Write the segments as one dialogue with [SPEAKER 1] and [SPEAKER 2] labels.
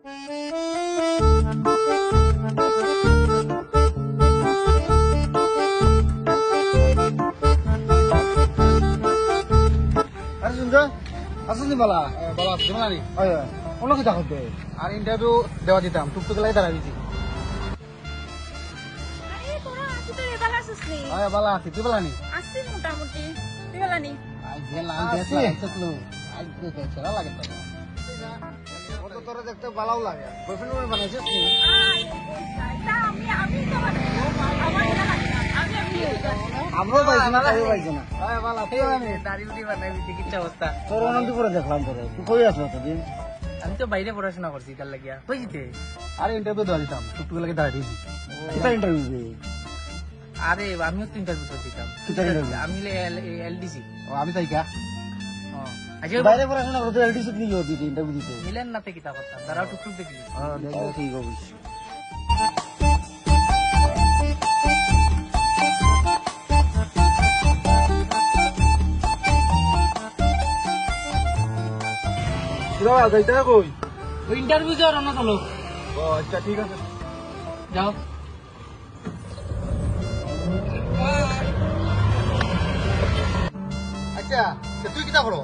[SPEAKER 1] আরে সুন্দর আসুন বালা বালা আসছে না অন্য কি দেখতে আর ইন্টারভিউ দেওয়া দিতাম টুকটুক লাগে দাঁড়া দিছি বালা আছি তুই বালা নি
[SPEAKER 2] আসছি মোটামুটি তুই বেলা নি
[SPEAKER 1] লাগে তোর দেখতে বালাও লাগে বয়ফ্রেন্ড বানাইছিস নি আমরাও পাইছি না তাইও পাইছি না তোর অনন্তপুরে দেখলাম তোরে তুই কই আসলো তোদিন
[SPEAKER 3] আমি তো বাইরে পড়াশোনা করছি তার লাগিয়া বুঝিতে
[SPEAKER 1] আরে ইন্টারভিউ দেওয়া দিতাম টুকটুক লাগে দাঁড়া দিয়েছি এটা ইন্টারভিউ
[SPEAKER 3] আরে আমিও তো ইন্টারভিউ দিতাম আমি এলডিসি
[SPEAKER 1] আমি তাই কা বাইরে পড়াশোনা করতে এলডিসি নিয়ে যাও দিতে ইন্টারভিউ দিতে
[SPEAKER 3] মিলেন না তে কিতা করতাম তারাও টুকটুক দেখলি
[SPEAKER 1] দেখো ঠিক অবশ্য
[SPEAKER 3] ইন্টারভিউ যাওয়ার রান্না চলো
[SPEAKER 1] আচ্ছা ঠিক আছে
[SPEAKER 3] যাও
[SPEAKER 1] আচ্ছা তুই কিতা করো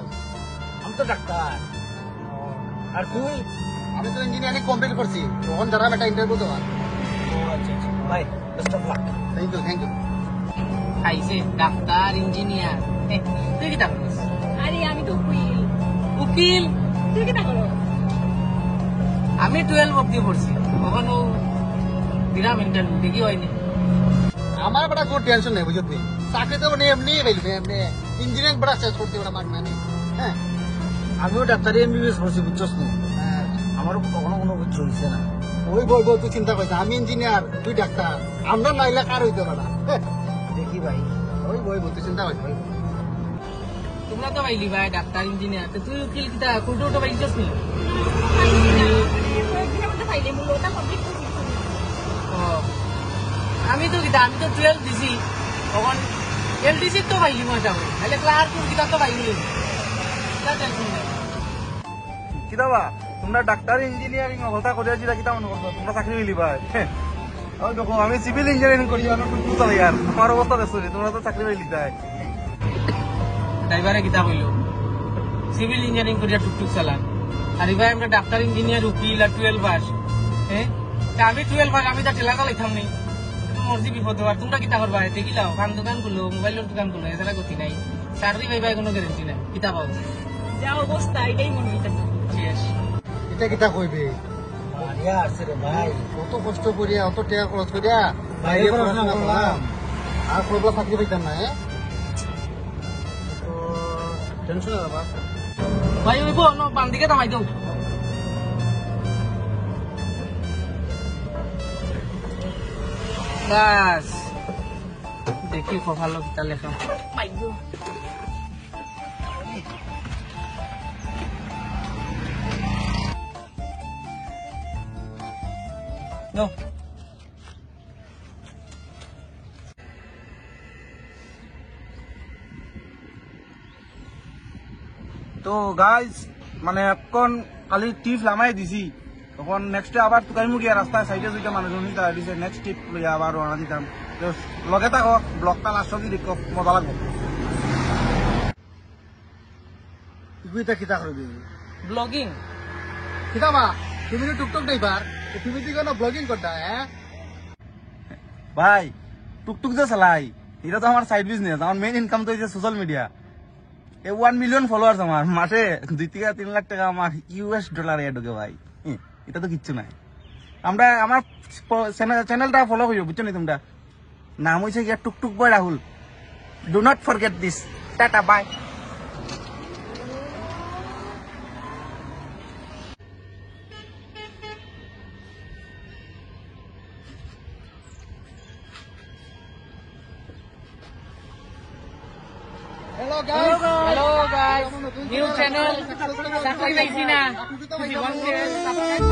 [SPEAKER 3] আমি তো ডাক্তার আর তুই
[SPEAKER 1] আমি তো ইঞ্জিনিয়ারিং কমপ্লিট করছি তখন যারা একটা ইন্টারভিউ দেওয়া
[SPEAKER 3] আচ্ছা ভাই best of luck
[SPEAKER 1] thank you
[SPEAKER 3] খাইছে ডাক্তার ইঞ্জিনিয়ার তুই কিতা করিস
[SPEAKER 2] আরে আমি তো উকিল
[SPEAKER 3] উকিল
[SPEAKER 2] তুই কিতা করো
[SPEAKER 3] আমি 12 অবধি পড়ছি কখনো দিলাম ইন্টারভিউ দেখি হয়নি
[SPEAKER 1] আমার বড় কোনো টেনশন নেই বুঝলি চাকরি তো এমনি পাইলবে এমনি ইঞ্জিনিয়ারিং বড় শেষ করছি বড় মাগ মানে হ্যাঁ আমিও ডাক্তারি এমবিবিএস করছি বুঝছস না আমারও কখনো কোনো কিছু হইছে না ওই বই তুই চিন্তা করছিস আমি ইঞ্জিনিয়ার তুই ডাক্তার আমরা নাইলে কার হইতে পারা দেখি ভাই ওই বই তুই চিন্তা করছিস
[SPEAKER 3] তোমরা তো পাইলি ভাই ডাক্তার ইঞ্জিনিয়ার তুই উকিল কিতা কোনটা পাইছস নি আমি তো কিতা আমি তো 12 দিছি তখন এলডিসি তো পাইলি মজা তাহলে ক্লার্ক কিতা তো পাইলি
[SPEAKER 4] কিতা বা তোমরা ডাক্তার ইঞ্জিনিয়ারিং হতা করিয়া যেটা কিতা মনে করছো তোমরা চাকরি মিলি ভাই ওই দেখো আমি সিভিল ইঞ্জিনিয়ারিং করি আমার টুকটুক চালাই আর আমার অবস্থা দেখছো তোমরা তো চাকরি মিলি যায়
[SPEAKER 3] ড্রাইভারে কিতা কইল সিভিল ইঞ্জিনিয়ারিং করিয়া টুকটুক চালান আর ভাই আমরা ডাক্তার ইঞ্জিনিয়ার উকিল আর 12 পাস হ্যাঁ আমি 12 পাস আমি তা ঠেলা চালাইতাম নি মর্জি বিপদ হওয়ার তোমরা কিতা করবা দেখিলাও খান দোকান খুলো মোবাইলের দোকান খুলো এছাড়া গতি নাই চাকরি পাইবা কোনো গ্যারেন্টি নাই কিতা পাও
[SPEAKER 2] যা অবস্থা এটাই মনে হইতেছে
[SPEAKER 1] এটা কিতা কইবে মারিয়া আছে রে ভাই কত কষ্ট করিয়া অত টাকা খরচ করিয়া বাইরে পড়াশোনা করলাম আর কইবা চাকরি পাইতাম না টেনশন না বাবা
[SPEAKER 3] ভাই ওইব ন বাম দিকে দামাই দাও বাস দেখি ভালো কিতা লেখা
[SPEAKER 2] মাইগো
[SPEAKER 3] নো
[SPEAKER 4] তো গাইজ মানে এখন খালি টিপ লামাই দিছি তখন নেক্সটে আবার তুকাইমু গিয়া রাস্তায় সাইডে দুইটা মানুষজন দাঁড়া দিছে নেক্সট টিপ লইয়া আবার রওনা দিতাম তো লগে থাকো ব্লগটা লাস্ট অব্দি দেখো মজা লাগবে
[SPEAKER 1] তুই তা কিতা করবি
[SPEAKER 3] ব্লগিং
[SPEAKER 1] কিতা মা তুমি তো টুকটুক ড্রাইভার তুমি কি কোনো ব্লগিং করতা হ্যাঁ
[SPEAKER 4] ভাই টুকটুক যে চালাই এটা তো আমার সাইড বিজনেস আমার মেইন ইনকাম তো হচ্ছে সোশ্যাল মিডিয়া 1 মিলিয়ন ফলোয়ার্স আমার মাসে 2 থেকে 3 লাখ টাকা আমার ইউএস ডলার ঢুকে ভাই এটা তো কিচ্ছু নাই আমরা আমার চ্যানেলটা ফলো করিও বুঝছো নি তোমরা নাম হয়েছে গিয়া টুকটুক boy Rahul do not forget this tata bye
[SPEAKER 1] Hello guys.
[SPEAKER 3] Hello guys. New channel. Subscribe na. If you want to subscribe.